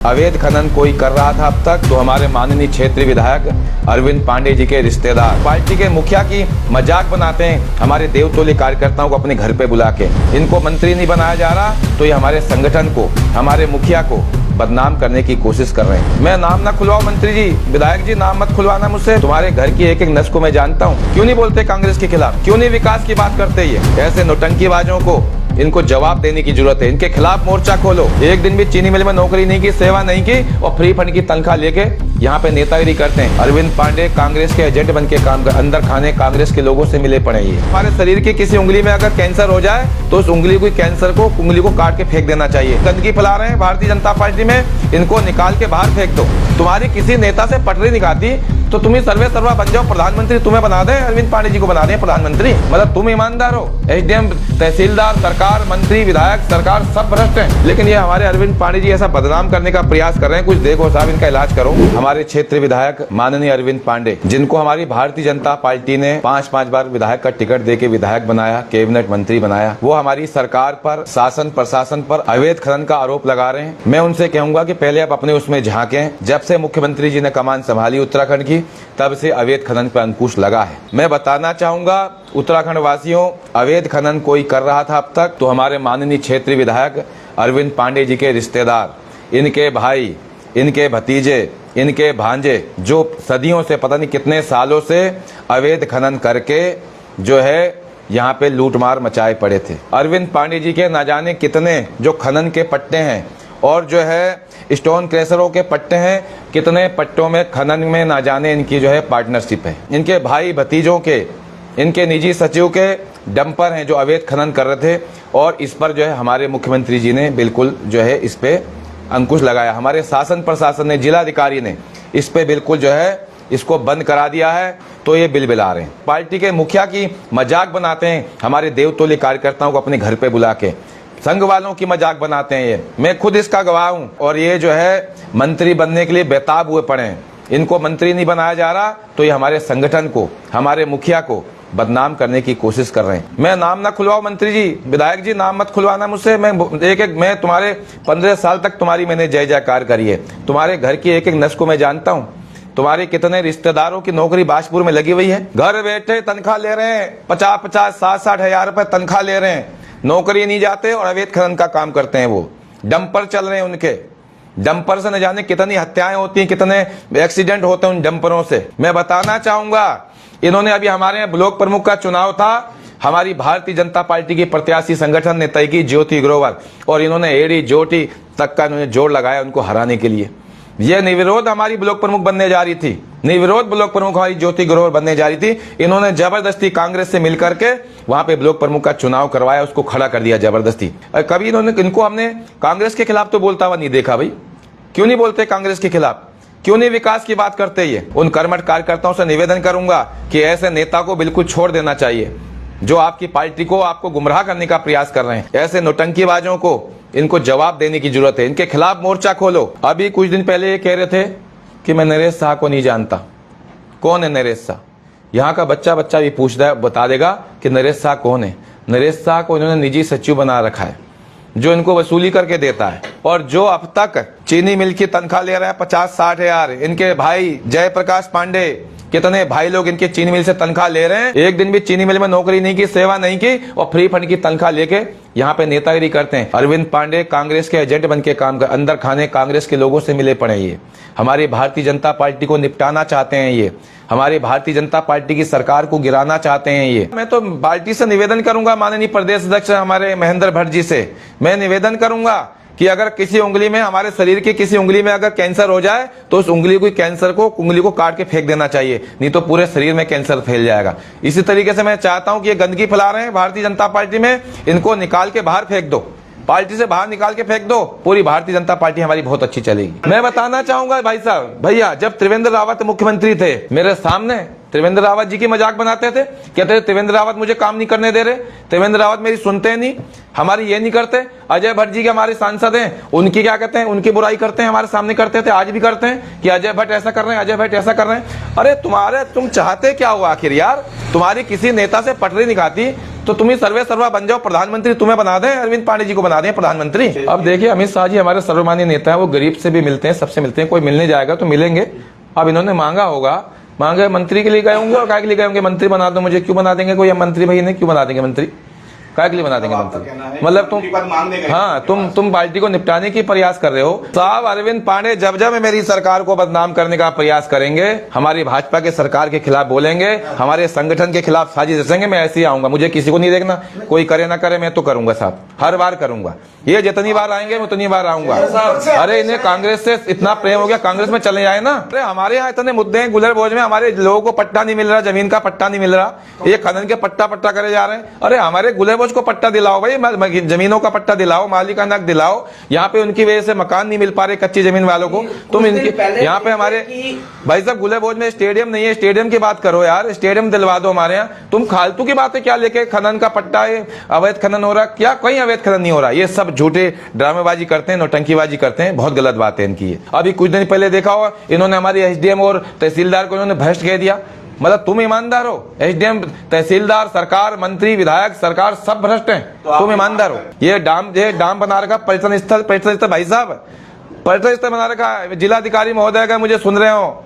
अवैध खनन कोई कर रहा था अब तक तो हमारे माननीय क्षेत्रीय विधायक अरविंद पांडे जी के रिश्तेदार पार्टी के मुखिया की मजाक बनाते हैं हमारे देवतुल्य कार्यकर्ताओं को अपने घर पे बुला के। इनको मंत्री नहीं बनाया जा रहा तो ये हमारे संगठन को, हमारे मुखिया को बदनाम करने की कोशिश कर रहे हैं। मैं नाम ना खुलवाऊं मंत्री जी, विधायक जी, नाम मत खुलवाना मुझसे। तुम्हारे घर की एक एक नस को मैं जानता हूँ। क्यों नहीं बोलते कांग्रेस के खिलाफ, क्यों नहीं विकास की बात करते? ये ऐसे नौटंकीबाजों को इनको जवाब देने की जरूरत है। इनके खिलाफ मोर्चा खोलो। एक दिन भी चीनी मिल में नौकरी नहीं की, सेवा नहीं की और फ्री फंड की तनख्वाह लेके यहाँ पे नेतागिरी करते हैं। अरविंद पांडे कांग्रेस के एजेंट बन के काम कर, अंदर खाने कांग्रेस के लोगों से मिले पड़े। ये हमारे शरीर की किसी उंगली में अगर कैंसर हो जाए तो उस उंगली को, कैंसर को, उंगली को काट के फेंक देना चाहिए। गंदगी फैला रहे हैं भारतीय जनता पार्टी में, इनको निकाल के बाहर फेंक दो। तुम्हारी किसी नेता से पटरी निकालती तो तुम ही सर्वे सर्वा बन जाओ, प्रधानमंत्री तुम्हें बना दें, अरविंद पांडे जी को बना दें प्रधानमंत्री। मतलब तुम ईमानदार हो। एसडीएम, तहसीलदार, सरकार, मंत्री, विधायक, सरकार सब भ्रष्ट हैं। लेकिन ये हमारे अरविंद पांडे जी ऐसा बदनाम करने का प्रयास कर रहे हैं। कुछ देखो साहब, इनका इलाज करो। हमारे क्षेत्रीय विधायक माननीय अरविंद पांडे, जिनको हमारी भारतीय जनता पार्टी ने 5-5 बार विधायक का टिकट देके विधायक बनाया, कैबिनेट मंत्री बनाया, वो हमारी सरकार पर, शासन प्रशासन पर अवैध खनन का आरोप लगा रहे हैं। मैं उनसे कहूंगा कि पहले आप अपने उसमें झांकें। जब से मुख्यमंत्री जी ने कमान संभाली उत्तराखंड की, तब से अवैध खनन पर अंकुश लगा है। मैं बताना चाहूंगा उत्तराखंड वासियों, अवैध खनन कोई कर रहा था अब तक तो हमारे माननीय क्षेत्रीय विधायक अरविंद पांडे जी के रिश्तेदार, इनके भाई, इनके भतीजे, इनके भांजे, जो सदियों से, पता नहीं कितने सालों से अवैध खनन करके जो है यहाँ पे लूटमार मचाए पड़े थे। अरविंद पांडे जी के ना जाने कितने जो खनन के पट्टे हैं और जो है स्टोन क्रैशरों के पट्टे हैं, कितने पट्टों में खनन में ना जाने इनकी जो है पार्टनरशिप है। इनके भाई भतीजों के, इनके निजी सचिव के डंपर हैं जो अवैध खनन कर रहे थे। और इस पर जो है हमारे मुख्यमंत्री जी ने बिल्कुल जो है इस पे अंकुश लगाया। हमारे शासन प्रशासन ने, जिलाधिकारी ने इस पे बिल्कुल जो है इसको बंद करा दिया है। तो ये बिलबिला रहे हैं। पार्टी के मुखिया की मजाक बनाते हैं हमारे देवतुल्य कार्यकर्ताओं को अपने घर पे बुला के। संघ वालों की मजाक बनाते हैं ये, मैं खुद इसका गवाह हूं। और ये जो है मंत्री बनने के लिए बेताब हुए पड़े हैं। इनको मंत्री नहीं बनाया जा रहा तो ये हमारे संगठन को, हमारे मुखिया को बदनाम करने की कोशिश कर रहे हैं। मैं नाम ना खुलवाऊं मंत्री जी, विधायक जी, नाम मत खुलवाना मुझसे। मैं तुम्हारे 15 साल तक तुम्हारी मैंने जय जयकार करी है। तुम्हारे घर की एक एक नस को मैं जानता हूँ। तुम्हारे कितने रिश्तेदारों की नौकरी बाजपुर में लगी हुई है, घर बैठे तनख्वाह ले रहे हैं, 50-50, 60-60 हजार रुपए तनख्वाह ले रहे हैं, नौकरी नहीं जाते और अवैध खनन का काम करते हैं। वो डंपर चल रहे हैं, उनके डंपर से न जाने कितनी हत्याएं होती हैं, कितने एक्सीडेंट होते हैं उन डंपरों से। मैं बताना चाहूंगा, इन्होंने अभी हमारे ब्लॉक प्रमुख का चुनाव था, हमारी भारतीय जनता पार्टी की प्रत्याशी संगठन ने तय की ज्योति ग्रोवर, और इन्होंने एड़ी जोटी तक का इन्होंने जोड़ लगाया उनको हराने के लिए। ये निर्विरोध हमारी ब्लॉक प्रमुख बनने जा रही थी, निर्विरोध ब्लॉक प्रमुख हमारी ज्योति ग्रोवर बनने जा रही थी। इन्होंने जबरदस्ती कांग्रेस से मिलकर के वहां पे ब्लॉक प्रमुख का चुनाव करवाया, उसको खड़ा कर दिया जबरदस्ती। कभी इनको हमने कांग्रेस के खिलाफ तो बोलता हुआ नहीं देखा। भाई क्यों नहीं बोलते कांग्रेस के खिलाफ, क्यों नहीं विकास की बात करते? ये उन कर्मठ कार्यकर्ताओं से निवेदन करूंगा कि ऐसे नेता को बिल्कुल छोड़ देना चाहिए जो आपकी पार्टी को, आपको गुमराह करने का प्रयास कर रहे हैं। ऐसे नौटंकीबाजों को इनको जवाब देने की जरूरत है। इनके खिलाफ मोर्चा खोलो। अभी कुछ दिन पहले ये कह रहे थे कि मैं नरेश शाह को नहीं जानता। कौन है नरेश शाह? यहाँ का बच्चा भी बता देगा कि नरेश शाह कौन है। नरेश शाह को इन्होंने निजी सचिव बना रखा है, जो इनको वसूली करके देता है। और जो अब तक चीनी मिल की तनख्वाह ले रहा है 50-60 हजार, इनके भाई जयप्रकाश पांडे, कितने भाई लोग इनके चीनी मिल से तनख्वाह ले रहे हैं। एक दिन भी चीनी मिल में नौकरी नहीं की, सेवा नहीं की और फ्री फंड की तनख्वाह लेके यहाँ पे नेतागिरी करते हैं। अरविंद पांडे कांग्रेस के एजेंट बन के काम कर, अंदर खाने कांग्रेस के लोगों से मिले पड़े। ये हमारी भारतीय जनता पार्टी को निपटाना चाहते हैं। ये हमारी भारतीय जनता पार्टी की सरकार को गिराना चाहते हैं। ये मैं तो पार्टी से निवेदन करूंगा, माननीय प्रदेश अध्यक्ष हमारे महेंद्र भट्ट जी से मैं निवेदन करूंगा कि अगर किसी उंगली में, हमारे शरीर की किसी उंगली में अगर कैंसर हो जाए तो उस उंगली को, कैंसर को, उंगली को काट के फेंक देना चाहिए, नहीं तो पूरे शरीर में कैंसर फैल जाएगा। इसी तरीके से मैं चाहता हूं कि ये गंदगी फैला रहे हैं भारतीय जनता पार्टी में, इनको निकाल के बाहर फेंक दो, पार्टी से बाहर निकाल के फेंक दो। पूरी भारतीय जनता पार्टी हमारी बहुत अच्छी चलेगी। मैं बताना चाहूंगा भाई साहब, भैया, जब त्रिवेंद्र रावत मुख्यमंत्री थे, मेरे सामने त्रिवेंद्र रावत जी की मजाक बनाते थे, कहते थे त्रिवेंद्र रावत मुझे काम नहीं करने दे रहे, त्रिवेंद्र रावत मेरी सुनते नहीं, हमारी ये नहीं करते। अजय भट्ट जी के हमारे सांसद हैं, उनकी क्या कहते हैं, उनकी बुराई करते हैं, हमारे सामने करते थे, आज भी करते हैं कि अजय भट्ट ऐसा कर रहे हैं, अजय भट्ट ऐसा कर रहे हैं। अरे तुम चाहते क्या हो आखिर यार? तुम्हारी किसी नेता से पटरी निकालती तो तुम ही सर्वे सर्वा बन जाओ, प्रधानमंत्री तुम्हें बना दें, अरविंद पांडे जी को बना दें प्रधानमंत्री। अब देखिए अमित शाह जी हमारे सर्वमान्य नेता है, वो गरीब से भी मिलते हैं, सबसे मिलते हैं, कोई मिलने जाएगा तो मिलेंगे। अब इन्होंने मांगा होगा, मांगे मंत्री के लिए गए होंगे और काय के लिए गए होंगे, मंत्री बना दो मुझे, क्यों बना देंगे कोई मंत्री भाई ने, क्यों बना देंगे मंत्री, काय के लिए बना देंगे मंत्री, मतलब तुम, हाँ तुम पार्टी को निपटाने की प्रयास कर रहे हो साहब। अरविंद पांडे जब जब मेरी सरकार को बदनाम करने का प्रयास करेंगे, हमारी भाजपा के सरकार के खिलाफ बोलेंगे, हमारे संगठन के खिलाफ साजिश रचेंगे, मैं ऐसे ही आऊंगा, मुझे किसी को नहीं देखना, कोई करे ना करे मैं तो करूंगा साहब, हर बार करूंगा, ये जितनी बार आएंगे मैं उतनी बार आऊंगा। अरे इन्हें कांग्रेस से इतना प्रेम हो गया, कांग्रेस में चले जाए ना। अरे हमारे यहाँ इतने मुद्दे हैं गुलर भोज में, हमारे लोगों को पट्टा नहीं मिल रहा, जमीन का पट्टा नहीं मिल रहा, ये खनन के पट्टा करे जा रहे हैं। अरे हमारे गुलर भोज को पट्टा दिलाओ भाई, जमीनों का पट्टा दिलाओ, मालिकाना हक दिलाओ। यहाँ पे उनकी वजह से मकान नहीं मिल पा रहे कच्ची जमीन वालों को, तुम इनकी यहाँ पे हमारे भाई साहब गुलर भोज में स्टेडियम नहीं है, स्टेडियम की बात करो यार, स्टेडियम दिलवा दो हमारे यहाँ। तुम फालतू की बातें क्या लेके, खनन का पट्टा है, अवैध खनन हो रहा, क्या कहीं अवैध खनन नहीं हो रहा, ये सब झूठे ड्रामेबाजी करते हैं, नौटंकीबाजी करते हैं, बहुत गलत बात है इनकी। अभी कुछ दिन पहले देखा होगा इन्होंने हमारी एसडीएम और तहसीलदार को इन्होंने भ्रष्ट कह दिया। मतलब तुम ईमानदार हो, एसडीएम तहसीलदार सरकार मंत्री विधायक सरकार सब भ्रष्ट हैं, तुम ईमानदार हो। ये डाम बना रखा पर्यटन स्थल भाई साहब, पर्यटन स्थल बना रखा। जिलाधिकारी महोदय अगर मुझे सुन रहे हो,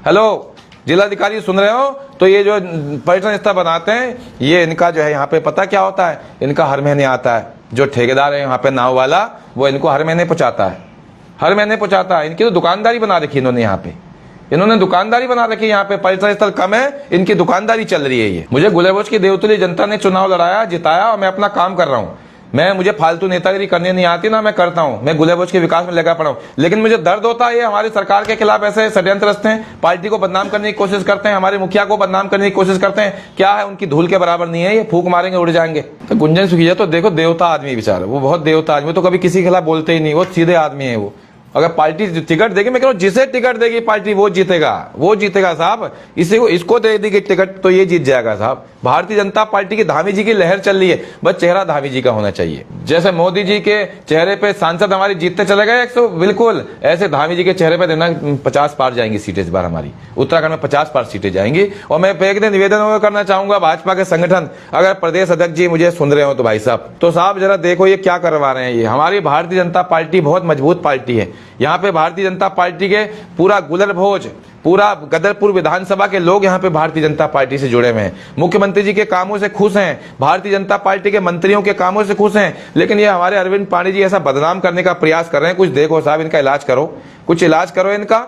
हेलो जिलाधिकारी सुन रहे हो, तो ये जो पर्यटन स्थल बनाते हैं, ये इनका जो है यहाँ पे पता क्या होता है, इनका हर महीने आता है, जो ठेकेदार है यहाँ पे नाव वाला, वो इनको हर महीने पहुंचाता है, हर महीने पहुंचाता है। इनकी तो दुकानदारी बना रखी इन्होंने, यहाँ पे इन्होंने दुकानदारी बना रखी है, यहाँ पे पर्यटन स्थल कम है, इनकी दुकानदारी चल रही है। ये मुझे गुलेबोज की देवतुल्य जनता ने चुनाव लड़ाया, जिताया, और मैं अपना काम कर रहा हूँ। मुझे फालतू नेतागिरी करने नहीं आती ना, मैं करता हूँ, मैं गुलेबोज के विकास में लगा पड़ा हूँ। लेकिन मुझे दर्द होता है, ये हमारी सरकार के खिलाफ ऐसे षड्यंत्र रचते हैं, पार्टी को बदनाम करने की कोशिश करते हैं, हमारे मुखिया को बदनाम करने की कोशिश करते हैं। क्या है, उनकी धूल के बराबर नहीं है, ये फूंक मारेंगे उड़ जाएंगे। तो गुंजन सुखिया तो देखो देवता आदमी बेचारा, वो बहुत देवता आदमी, तो कभी किसी के खिलाफ बोलते ही नहीं, वो सीधे आदमी है वो। अगर पार्टी टिकट देगी, मैं कह रहा हूं जिसे टिकट देगी पार्टी वो जीतेगा साहब। इसको दे देगी टिकट तो ये जीत जाएगा साहब। भारतीय जनता पार्टी की धामी जी की लहर चल रही है, बस चेहरा धामी जी का होना चाहिए। जैसे मोदी जी के चेहरे पे सांसद हमारे जीतते चले गए 100, बिल्कुल ऐसे धामी जी के चेहरे पे देना 50 पार जाएंगी सीटें इस बार हमारी, उत्तराखंड में 50 पार सीटें जाएंगी। और मैं एक दिन निवेदन करना चाहूंगा भाजपा के संगठन, अगर प्रदेश अध्यक्ष जी मुझे सुन रहे हो तो भाई साहब, तो साहब जरा देखो ये क्या करवा रहे हैं। ये हमारी भारतीय जनता पार्टी बहुत मजबूत पार्टी है। यहाँ पे भारतीय जनता पार्टी के पूरा गुलर भोज, पूरा गदरपुर विधानसभा के लोग यहाँ पे भारतीय जनता पार्टी से जुड़े हुए हैं। मुख्यमंत्री जी के कामों से खुश हैं, भारतीय जनता पार्टी के मंत्रियों के कामों से खुश हैं। लेकिन ये हमारे अरविंद पांडे जी ऐसा बदनाम करने का प्रयास कर रहे हैं। कुछ देखो साहब, इनका इलाज करो, कुछ इलाज करो, इनका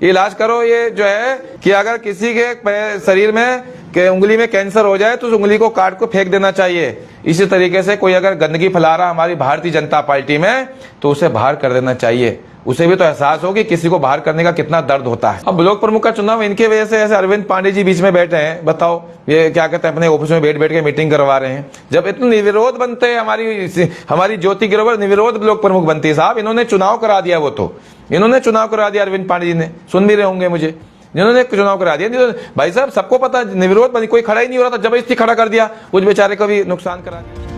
इलाज करो। ये जो है कि अगर किसी के शरीर में के उंगली में कैंसर हो जाए तो उस उंगली को काट को फेंक देना चाहिए। इसी तरीके से कोई अगर गंदगी फैला रहा हमारी भारतीय जनता पार्टी में तो उसे बाहर कर देना चाहिए। उसे भी तो एहसास हो कि किसी को बाहर करने का कितना दर्द होता है। अब ब्लॉक प्रमुख का चुनाव इनके वजह से ऐसे अरविंद पांडे जी बीच में बैठे हैं। बताओ ये क्या कहते हैं, अपने ऑफिस में बैठ के मीटिंग करवा रहे हैं। जब इतने निर्विरोध बनते हैं, हमारी ज्योति गिरोवर निर्विरोध ब्लॉक प्रमुख बनती है साहब। इन्होंने चुनाव करा दिया, वो तो इन्होंने चुनाव करा दिया अरविंद पांडे जी ने, सुन भी रहे होंगे मुझे, जिन्होंने चुनाव करा दिया। भाई साहब सबको पता निर्विरोध बनी, कोई खड़ा ही नहीं हो रहा था, जबरदस्ती खड़ा कर दिया, कुछ बेचारे को भी नुकसान करा दिया।